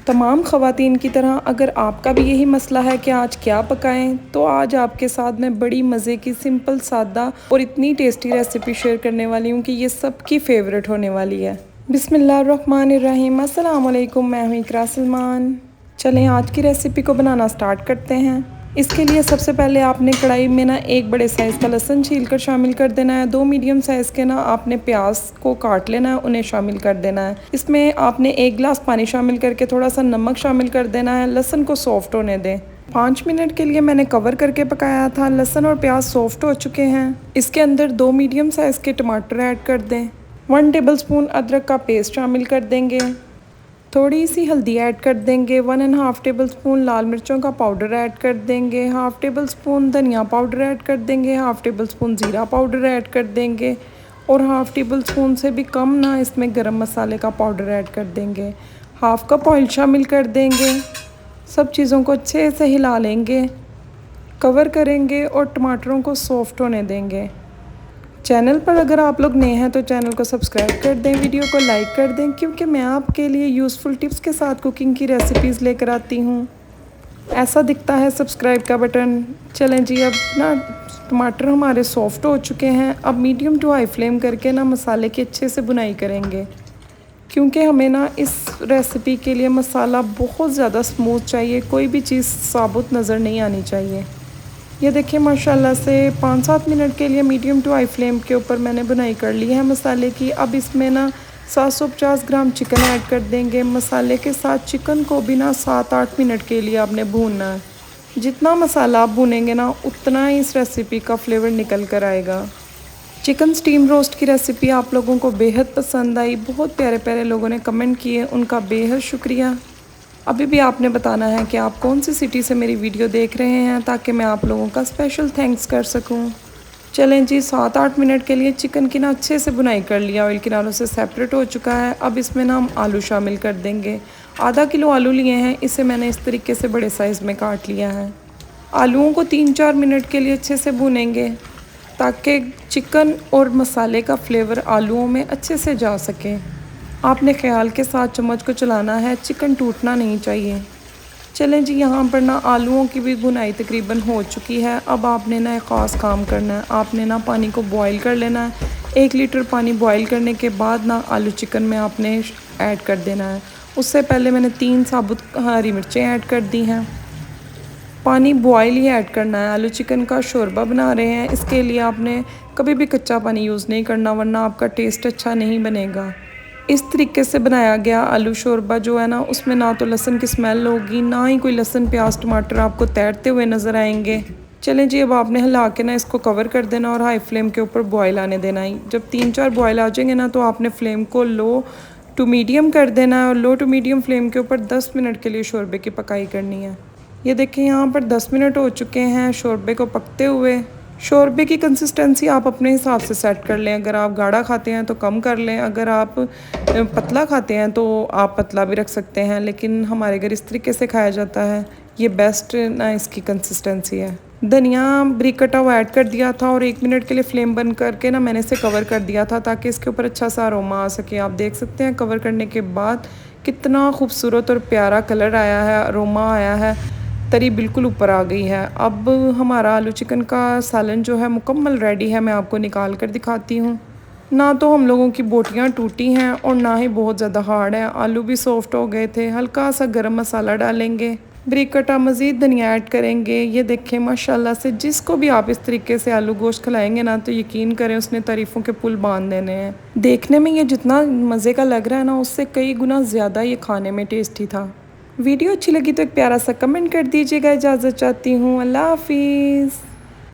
तमाम ख़वातीन की तरह अगर आपका भी यही मसला है कि आज क्या पकाएं, तो आज आपके साथ मैं बड़ी मज़े की सिंपल सादा और इतनी टेस्टी रेसिपी शेयर करने वाली हूँ कि ये सबकी फ़ेवरेट होने वाली है। बिस्मिल्लाहिर्रहमानिर्रहीम, अस्सलाम वालेकुम, मैं हूँ इकरा सलमान। चलें आज की रेसिपी को बनाना स्टार्ट करते हैं। इसके लिए सबसे पहले आपने कढ़ाई में ना एक बड़े साइज़ का लहसुन छील कर शामिल कर देना है। 2 मीडियम साइज़ के ना आपने प्याज को काट लेना है, उन्हें शामिल कर देना है। इसमें आपने 1 गिलास पानी शामिल करके थोड़ा सा नमक शामिल कर देना है। लहसुन को सॉफ्ट होने दें। 5 मिनट के लिए मैंने कवर करके पकाया था। लहसुन और प्याज सॉफ्ट हो चुके हैं। इसके अंदर 2 मीडियम साइज़ के टमाटर ऐड कर दें। 1 टेबलस्पून अदरक का पेस्ट शामिल कर देंगे। थोड़ी सी हल्दी ऐड कर देंगे। 1.5 टेबलस्पून लाल मिर्चों का पाउडर ऐड कर देंगे। 1/2 टेबलस्पून धनिया पाउडर ऐड कर देंगे। 1/2 टेबलस्पून ज़ीरा पाउडर ऐड कर देंगे और 1/2 टेबलस्पून से भी कम ना इसमें गरम मसाले का पाउडर ऐड कर देंगे। 1/2 कप ऑयल शामिल कर देंगे। सब चीज़ों को अच्छे से हिला लेंगे, कवर करेंगे और टमाटरों को सॉफ्ट होने देंगे। चैनल पर अगर आप लोग नए हैं तो चैनल को सब्सक्राइब कर दें, वीडियो को लाइक कर दें, क्योंकि मैं आपके लिए यूज़फुल टिप्स के साथ कुकिंग की रेसिपीज़ लेकर आती हूँ। ऐसा दिखता है सब्सक्राइब का बटन। चलें जी, अब ना टमाटर हमारे सॉफ्ट हो चुके हैं। अब मीडियम टू हाई फ्लेम करके ना मसाले की अच्छे से बुनाई करेंगे, क्योंकि हमें ना इस रेसिपी के लिए मसाला बहुत ज़्यादा स्मूथ चाहिए, कोई भी चीज़ साबुत नज़र नहीं आनी चाहिए। ये देखिए माशाल्लाह से 5-7 मिनट के लिए मीडियम टू हाई फ्लेम के ऊपर मैंने बुनाई कर ली है मसाले की। अब इसमें ना 750 ग्राम चिकन ऐड कर देंगे। मसाले के साथ चिकन को भी ना 7-8 मिनट के लिए आपने भूनना है। जितना मसाला आप भूनेंगे ना उतना ही इस रेसिपी का फ्लेवर निकल कर आएगा। चिकन स्टीम रोस्ट की रेसिपी आप लोगों को बेहद पसंद आई। बहुत प्यारे प्यारे लोगों ने कमेंट किए, उनका बेहद शुक्रिया। अभी भी आपने बताना है कि आप कौन सी सिटी से मेरी वीडियो देख रहे हैं, ताकि मैं आप लोगों का स्पेशल थैंक्स कर सकूं। चलें जी, 7-8 मिनट के लिए चिकन की ना अच्छे से बुनाई कर लिया, ऑयल किनारों से सेपरेट हो चुका है। अब इसमें ना हम आलू शामिल कर देंगे। आधा किलो आलू लिए हैं, इसे मैंने इस तरीके से बड़े साइज़ में काट लिया है। आलूओं को 3-4 मिनट के लिए अच्छे से भूनेंगे, ताकि चिकन और मसाले का फ्लेवर आलूओं में अच्छे से जा सके। आपने ख्याल के साथ चम्मच को चलाना है, चिकन टूटना नहीं चाहिए। चलें जी, यहाँ पर ना आलूओं की भी भुनाई तकरीबन हो चुकी है। अब आपने ना एक ख़ास काम करना है। आपने ना पानी को बॉईल कर लेना है। 1 लीटर पानी बॉईल करने के बाद ना आलू चिकन में आपने ऐड कर देना है। उससे पहले मैंने 3 साबुत हरी मिर्चें ऐड कर दी हैं। पानी बॉयल ही ऐड करना है। आलू चिकन का शोरबा बना रहे हैं, इसके लिए आपने कभी भी कच्चा पानी यूज़ नहीं करना, वरना आपका टेस्ट अच्छा नहीं बनेगा। इस तरीके से बनाया गया आलू शोरबा जो है ना, उसमें ना तो लहसुन की स्मेल होगी, ना ही कोई लहसुन प्याज टमाटर आपको तैरते हुए नज़र आएंगे। चलें जी, अब आपने हिला के ना इसको कवर कर देना और हाई फ्लेम के ऊपर बॉयल आने देना ही। जब 3-4 बॉयल आ जाएंगे ना, तो आपने फ्लेम को लो टू मीडियम कर देना है और लो टू मीडियम फ्लेम के ऊपर 10 मिनट के लिए शोरबे की पकाई करनी है। ये देखें, यहाँ पर 10 मिनट हो चुके हैं शोरबे को पकते हुए। शोरबे की कंसिस्टेंसी आप अपने हिसाब से सेट कर लें। अगर आप गाढ़ा खाते हैं तो कम कर लें, अगर आप पतला खाते हैं तो आप पतला भी रख सकते हैं, लेकिन हमारे घर इस तरीके से खाया जाता है। ये बेस्ट ना इसकी कंसिस्टेंसी है। धनिया बारीक कटा हुआ ऐड कर दिया था और 1 मिनट के लिए फ्लेम बंद करके ना मैंने इसे कवर कर दिया था, ताकि इसके ऊपर अच्छा सा अरोमा आ सके। आप देख सकते हैं कवर करने के बाद कितना खूबसूरत और प्यारा कलर आया है, अरोमा आया है, तरी बिल्कुल ऊपर आ गई है। अब हमारा आलू चिकन का सालन जो है मुकम्मल रेडी है। मैं आपको निकाल कर दिखाती हूँ। ना तो हम लोगों की बोटियाँ टूटी हैं और ना ही बहुत ज़्यादा हार्ड है। आलू भी सॉफ्ट हो गए थे। हल्का सा गरम मसाला डालेंगे, बारीक कटा मज़ीद धनिया ऐड करेंगे। ये देखें माशाल्लाह से, जिसको भी आप इस तरीके से आलू गोश्त खिलाएंगे ना, तो यकीन करें उसने तारीफ़ों के पुल बांध देने हैं। देखने में ये जितना मज़े का लग रहा है ना, उससे कई गुना ज़्यादा ये खाने में टेस्टी था। वीडियो अच्छी लगी तो एक प्यारा सा कमेंट कर दीजिएगा। इजाज़त चाहती हूँ। अल्लाह हाफिज़।